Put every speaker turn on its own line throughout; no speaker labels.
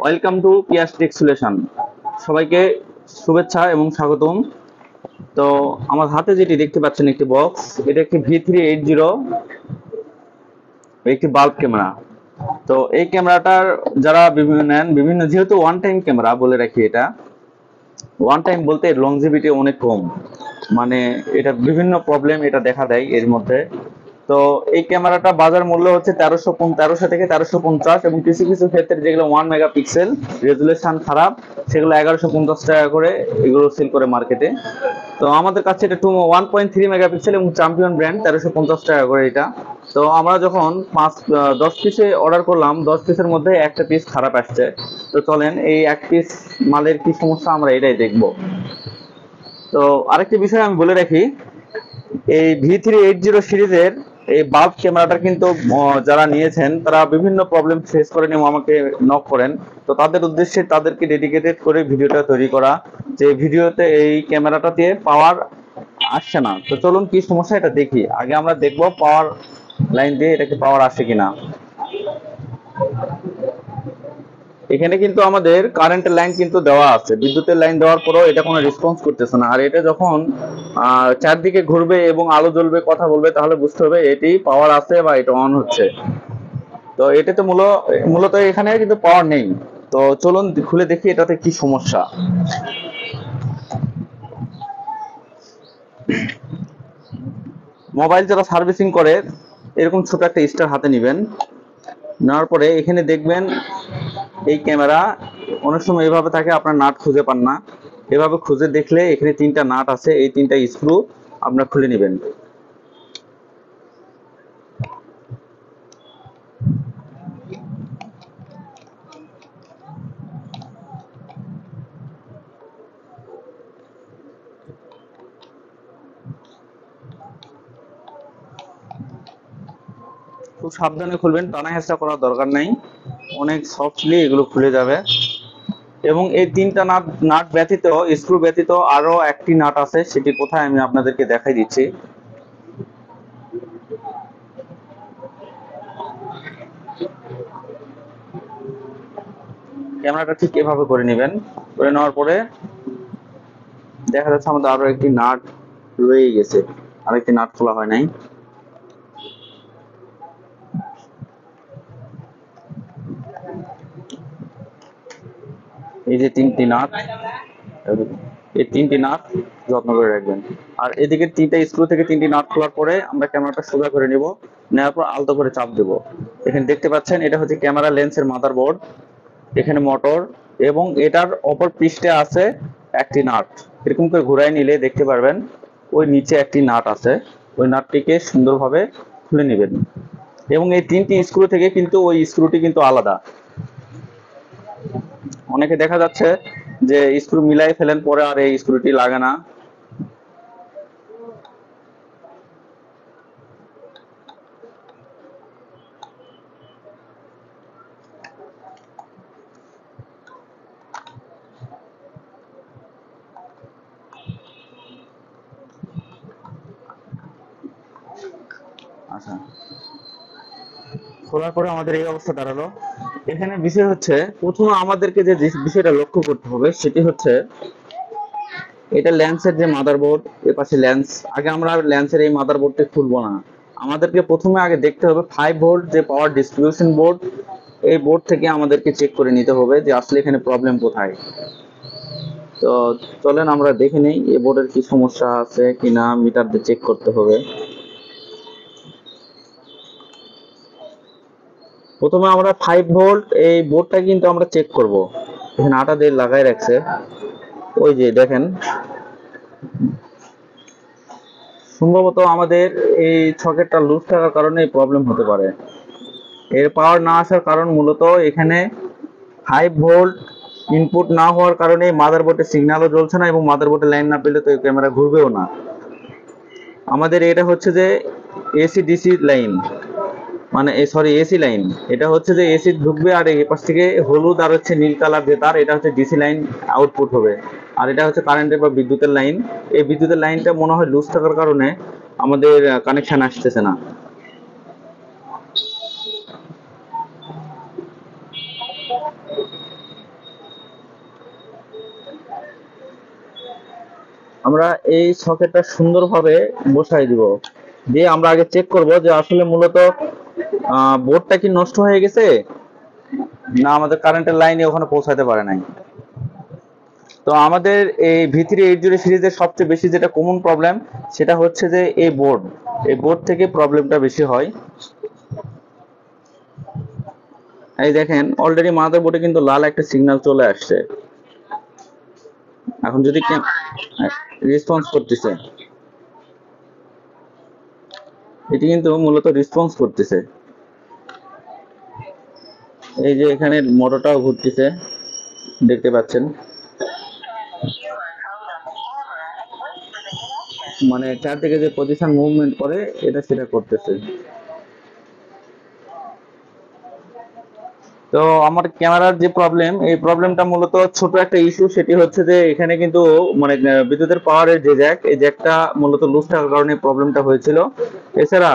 Welcome to Piyas tech solution. সবাইকে শুভেচ্ছা এবং স্বাগতম। তো আমার হাতে যেটি দেখতে পাচ্ছেন একটি বক্স, এটা একটি V380 একটি বাল্ব ক্যামেরা। তো এই ক্যামেরাটার যারা বিভিন্ন যেহেতু ওয়ান টাইম ক্যামেরা বলে রাখি, এটা ওয়ান টাইম বলতে লংজিভিটি অনেক কম, মানে এটা বিভিন্ন প্রবলেম এটা দেখা দেয় এর মধ্যে। তো এই ক্যামেরাটা বাজার মূল্য হচ্ছে 1300 থেকে 1350, এবং কিছু কিছু ক্ষেত্রে যেগুলো 1 মেগাপিক্সেল রেজুলেশন খারাপ, সেগুলো 1150 টাকা করে এগুলো সেল করে মার্কেটে। তো আমাদের কাছে এটা 1.3 মেগাপিক্সেল এবং চ্যাম্পিয়ন ব্র্যান্ড, 1350 টাকা করে এটা। তো আমরা যখন 10 পিসে অর্ডার করলাম, 10 পিসের মধ্যে একটা পিস খারাপ আসছে। তো চলেন এই এক পিস মালের কি সমস্যা আমরা এটাই দেখব। তো আরেকটি বিষয় আমি বলে রাখি, এই V380 সিরিজের এই বাল্ব ক্যামেরাটা কিন্তু যারা নিয়েছেন তারা বিভিন্ন প্রবলেম ফেস করে নিয়ে আমাকে নক করেন। তো তাদের উদ্দেশ্যে তাদেরকে ডেডিকেটেড করে ভিডিওটা তৈরি করা, যে ভিডিওতে এই ক্যামেরাটা দিয়ে পাওয়ার আসছে না। তো চলুন কি সমস্যা এটা দেখি। আগে আমরা দেখবো পাওয়ার লাইন দিয়ে এটাকে পাওয়ার আসে কিনা। এখানে কিন্তু আমাদের কারেন্টের লাইন কিন্তু দেওয়া আছে, বিদ্যুতের লাইন দেওয়ার পরেও এটা কোনো রেসপন্স করতেছে না। আর এটা যখন চারদিকে ঘুরবে এবং আলো জ্বলবে, কথা বলবে, তাহলে বুঝতে হবে এটি পাওয়ার আছে বা এটা অন হচ্ছে। তো এটা তো মূলত এখানে কিন্তু পাওয়ার নেই। তো চলুন খুলে দেখি এটাতে কি সমস্যা। মোবাইল যারা সার্ভিসিং করে এরকম ছোট একটা স্টার হাতে নেবেন, নেওয়ার পরে এখানে দেখবেন এই ক্যামেরা অনেক সময় এভাবে থাকে, আপনার নাট খুঁজে পান না। এভাবে খুঁজে দেখলে এখানে 3টা নাট আছে, এই 3টা স্ক্রু আপনার খুলে নেবেন। খুব সাবধানে খুলবেন, টানা হেঁচড়া করার দরকার নাই, অনেক সফটলি এগুলো খুলে যাবে। এবং এই 3টা নাট নাট ব্যতীত, স্ক্রু ব্যতীত আরো একটি নাট আছে, সেটি কোথায় আমি আপনাদেরকে দেখাই দিচ্ছি। ক্যামেরাটা ঠিক এভাবে করে নেবেন। করে নেওয়ার পরে দেখা যাচ্ছে আমাদের আরো একটি নাট রয়ে গেছে, আরেকটি নাট খোলা হয় নাই। এই যে 3টি নাট, এই 3টি নাট যত্ন করে রাখবেন। আর এদিকে 3টা স্ক্রু থেকে 3টি নাট খোলার পরে আমরা ক্যামেরাটা সোজা করে নিব, নেওয়ার পর আলতো করে চাপ দেব। এখানে দেখতে পাচ্ছেন এটা হচ্ছে ক্যামেরা লেন্সের মাদারবোর্ড, এখানে মোটর, এবং এটার অপর পৃষ্ঠে আছে একটি নাট। এরকম করে ঘুরাই নিলে দেখতে পারবেন ওই নিচে একটি নাট আছে, ওই নাটটিকে সুন্দরভাবে খুলে নেবেন। এবং এই 3টি স্ক্রু থেকে কিন্তু ওই স্ক্রুটি কিন্তু আলাদা। অনেকে দেখা যাচ্ছে যে স্ক্রু মিলাই ফেলেন, পরে আর এই স্ক্রুটি লাগে না। আচ্ছা, খোলার পরে আমাদের এই অবস্থা দাঁড়ালো। এখানে বিষয় হচ্ছে, প্রথমে আমাদেরকে যে বিষয়টা লক্ষ্য করতে হবে সেটি হচ্ছে এটা ল্যান্সের যে মাদারবোর্ড, এর পাশে ল্যান্স। আগে আমরা ল্যান্সের এই মাদারবোর্ডটি খুলবো না, আমাদেরকে প্রথমে আগে দেখতে হবে 5 ভোল্ট যে পাওয়ার ডিস্ট্রিবিউশন বোর্ড, এই বোর্ড থেকে আমাদেরকে চেক করে নিতে হবে যে আসলে এখানে প্রবলেম কোথায়। তো চলেন আমরা দেখে নেই এই বোর্ডের কি সমস্যা আছে কিনা, মিটার দিয়ে চেক করতে হবে। প্রথমে আমরা 5 ভোল্ট এই বোর্ডটা কিন্তু আমরা চেক করব। এখানে আটা দিয়ে লাগাই রাখছে, ওই যে দেখেন, সম্ভবত আমাদের এই সকেটটা লুজ থাকার কারণে এই প্রবলেম হতে পারে। এর পাওয়ার না আসার কারণ মূলত এখানে 5 ভোল্ট ইনপুট না হওয়ার কারণে মাদারবোর্ডের সিগন্যালও জ্বলছে না, এবং মাদারবোর্ডের লাইন না পেলে তো এই ক্যামেরা ঘুরবেও না। আমাদের এটা হচ্ছে যে এসি ডিসি লাইন, মানে সরি এসি লাইন। এটা হচ্ছে যে এসি ঢুকবে, আর এই পাশ থেকে হলুদ আর হচ্ছে নীল কালার যে তার, এটা হচ্ছে ডিসি লাইন আউটপুট হবে। আর এটা হচ্ছে কারেন্টের বা বিদ্যুতের লাইন। এই বিদ্যুতের লাইনটা মনে হয় লুজ থাকার কারণে আমাদের কানেকশন আসতেছে না। আমরা এই সকেটটা সুন্দরভাবে বসাই দিব, দিয়ে আমরা আগে চেক করব যে আসলে মূলত বোর্ডটা কি নষ্ট হয়ে গেছে না আমাদের কারেন্টের লাইনে ওখানে পৌঁছাতে পারে নাই। তো আমাদের এই V380 সিরিজের সবচেয়ে বেশি যেটা কমন প্রবলেম সেটা হচ্ছে যে এই বোর্ড থেকে প্রবলেমটা বেশি হয়। এই দেখেন অলরেডি মাদারবোর্ডে কিন্তু লাল একটা সিগন্যাল চলে আসছে। এখন যদি রেসপন্স করতেছে, এটি কিন্তু মূলত রেসপন্স করতেছে। এই যে এখানে মোটরটাও ঘুরতেছে, দেখতে পাচ্ছেন, মানে চারদিকে যে পজিশন মুভমেন্ট করে এটা সেটা করতেছে। তো আমার ক্যামেরার যে প্রবলেম, এই প্রবলেমটা মূলত ছোট একটা ইস্যু, সেটি হচ্ছে যে এখানে কিন্তু মানে বিদ্যুতের পাওয়ারের যে জ্যাক, এই জ্যাকটা মূলত লুজ থাকার কারণে প্রবলেমটা হয়েছিল। এছাড়া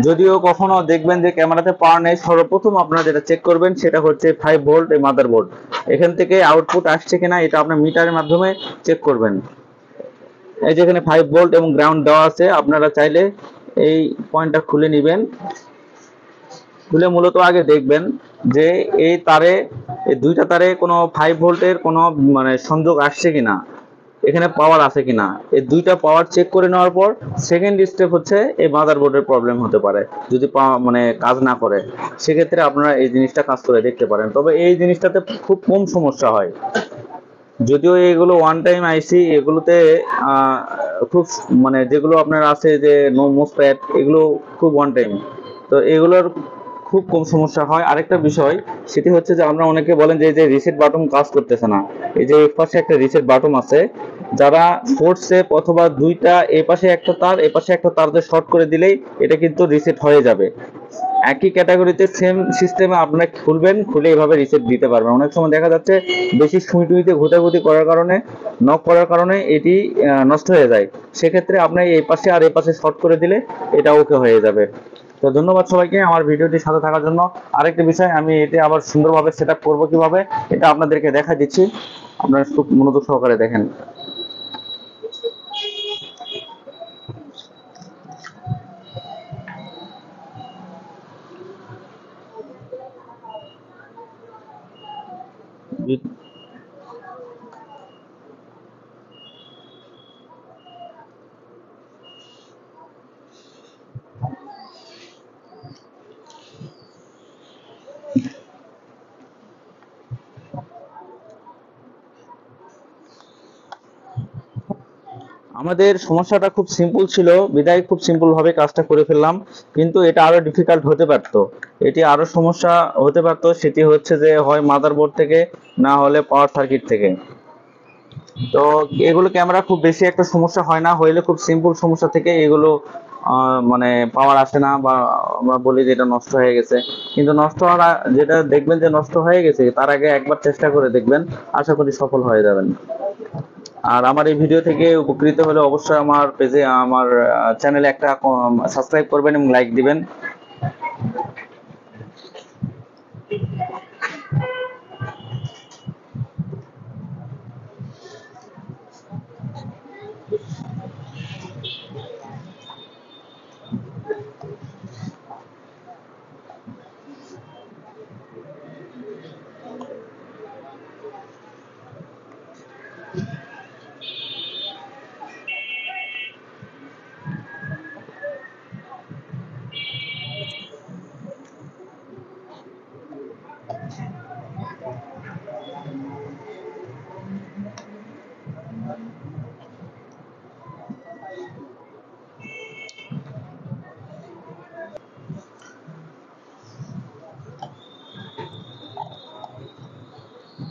যদিও কখনো দেখবেন যে ক্যামেরাতে পাওয়ার নেই, সর্বপ্রথম আপনারা যেটা চেক করবেন সেটা হচ্ছে 5 ভোল্ট এই মাদারবোর্ড, এখান থেকে আউটপুট আসছে কিনা এটা আপনার মিটারের মাধ্যমে চেক করবেন। এই যে এখানে 5 ভোল্ট এবং গ্রাউন্ড দেওয়া আছে, আপনারা চাইলে এই পয়েন্টটা খুলে নেবেন। খুলে মূলত আগে দেখবেন যে এই তারে, এই দুইটা তারে কোনো 5 ভোল্টের কোনো মানে সংযোগ আসছে কিনা, এখানে পাওয়ার আছে কিনা। এই দুইটা পাওয়ার চেক করে নেওয়ার পর সেকেন্ড স্টেপ হচ্ছে এই মাদারবোর্ডের প্রবলেম হতে পারে। যদি মানে কাজ না করে সেক্ষেত্রে আপনারা এই জিনিসটা কাজ করে দেখতে পারেন, তবে এই জিনিসটাতে খুব কম সমস্যা হয়। যদিও এগুলো ওয়ান টাইম আইসি, এগুলোতে খুব মানে যেগুলো আপনার আছে যে নো মোসপ্যাট, এগুলো খুব ওয়ান টাইম, তো এগুলোর খুব কম সমস্যা হয়। আরেকটা বিষয় সেটি হচ্ছে যে আমরা অনেকে বলেন যে এই যে রিসেট বাটন কাজ করতেছে না, এই যে এই পাশে একটা রিসেট বাটন আছে, যারা ফোর্সেপ অথবা দুইটা এই পাশে একটা তার এ পাশে একটা তার দিয়ে শর্ট করে দিলেই এটা কিন্তু রিসেট হয়ে যাবে। একই ক্যাটাগরিতে সেম সিস্টেমে আপনারা খুলবেন, খুলে এভাবে রিসেট দিতে পারবেন। অনেক সময় দেখা যাচ্ছে বেশি সুই টুইতে ঘোটাঘুটি করার কারণে, নক করার কারণে এটি নষ্ট হয়ে যায়। সেক্ষেত্রে আপনি এই পাশে আর এই পাশে শর্ট করে দিলে এটা ওকে হয়ে যাবে। তো ধন্যবাদ সবাইকে আমার ভিডিওটির সাথে থাকার জন্য। আরেকটা বিষয়, আমি এটা আবার সুন্দরভাবে সেট আপ করবো কিভাবে এটা আপনাদেরকে দেখা দিচ্ছি, আপনারা খুব মনোযোগ সহকারে দেখেন। আমাদের সমস্যাটা খুব সিম্পল ছিল, বিদায় খুব সিম্পল ভাবে কাজটা করে ফেললাম, কিন্তু এটা আরো ডিফিকাল্ট হতে পারতো, এটি আরো সমস্যা হতে পারতো। সেটি হচ্ছে যে হয় মাদারবোর্ড থেকে, না হলে পাওয়ার সার্কিট থেকে। তো এগুলো ক্যামেরা খুব বেশি একটা সমস্যা হয় না, হইলে খুব সিম্পল সমস্যা থেকে এগুলো মানে পাওয়ার আসে না, বা আমরা বলি যে এটা নষ্ট হয়ে গেছে। কিন্তু নষ্ট হওয়ার যেটা দেখবেন যে নষ্ট হয়ে গেছে, তার আগে একবার চেষ্টা করে দেখবেন, আশা করি সফল হয়ে যাবেন। আর আমার এই ভিডিও থেকে উপকৃত হলে অবশ্যই আমার পেজে, আমার চ্যানেলে একটা সাবস্ক্রাইব করবেন এবং লাইক দিবেন।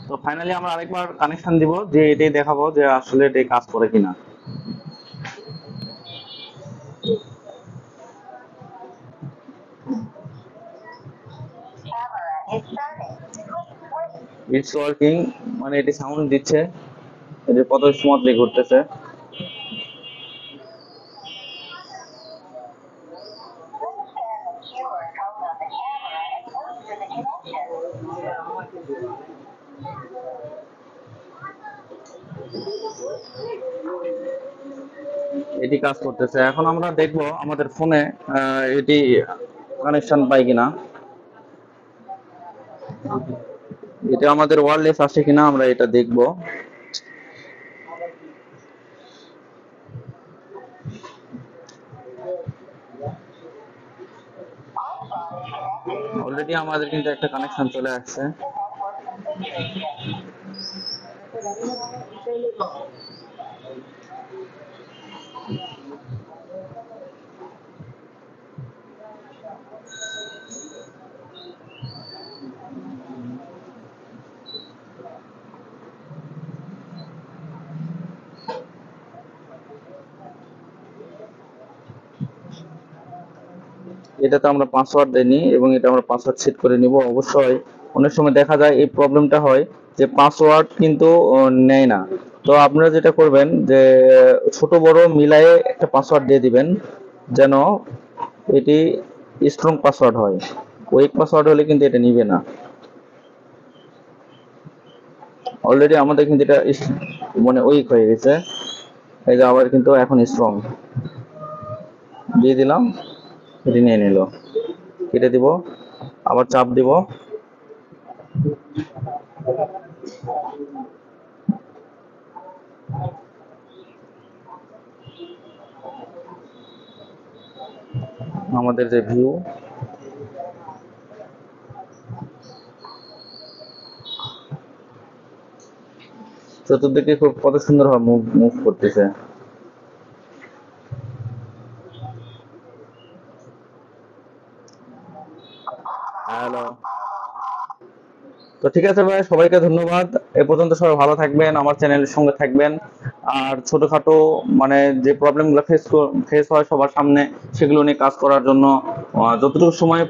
তো ফাইনালি আমরা আরেকবার কানেকশন দিব, যে এটাই দেখাবো যে আসলে এটাই কাজ করে কিনা। ইটস ওয়ার্কিং, মানে এটি সাউন্ড দিচ্ছে, এটি কত স্মুথলি ঘুরতেছে। এটি কাজ করতেছে। এখন আমরা দেখব আমাদের ফোনে এটি কানেকশন পাই কিনা, এটা আমাদের ওয়্যারলেস আসে কিনা আমরা এটা দেখব। অলরেডি আমাদের কিন্তু একটা কানেকশন চলে আসছে। এটাতে আমরা পাসওয়ার্ড দেইনি এবং এটা আমরা পাসওয়ার্ড সেট করে নিব। অবশ্যই অনেক সময় দেখা যায় এই প্রবলেমটা হয় যে পাসওয়ার্ড কিন্তু নেয় না। তো আপনারা যেটা করবেন যে ছোট বড় মিলায়ে একটা পাসওয়ার্ড দিয়ে দিবেন, যেন এটি স্ট্রং পাসওয়ার্ড হয়। উইক পাসওয়ার্ড হলে কিন্তু এটা নিবে না। অলরেডি আমাদের কিন্তু এটা মানে উইক হয়ে গেছে, এই যে আবার কিন্তু এখন স্ট্রং দিয়ে দিলাম, এটি নিয়ে নিল। কেটে দিব, আবার চাপ দিব, আমাদের যে ভিউ চতুর্দিকে খুব কত সুন্দর ভাবে মুভ মুভ করতেছে। হ্যালো। তো ঠিক আছে ভাই, সবাইকে ধন্যবাদ। এ পর্যন্ত সবাই ভালো থাকবেন, আমার চ্যানেলের সঙ্গে থাকবেন। আর ছোটখাটো মানে যে প্রবলেমগুলো ফেস হয় সবার সামনে, সেগুলো নিয়ে কাজ করার জন্য যতটুকু সময়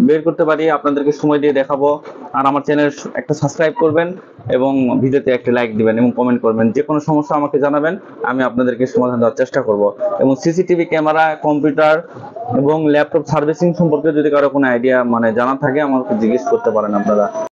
বের করতে পারি আপনাদেরকে সময় দিয়ে দেখাবো। আর আমার চ্যানেল একটা সাবস্ক্রাইব করবেন এবং ভিডিওতে একটা লাইক দিবেন এবং কমেন্ট করবেন। যে কোনো সমস্যা আমাকে জানাবেন, আমি আপনাদেরকে সমাধান দেওয়ার চেষ্টা করব। এবং সিসিটিভি ক্যামেরা, কম্পিউটার এবং ল্যাপটপ সার্ভিসিং সম্পর্কে যদি কারো কোনো আইডিয়া মানে জানা থাকে আমাকে জিজ্ঞেস করতে পারেন আপনারা।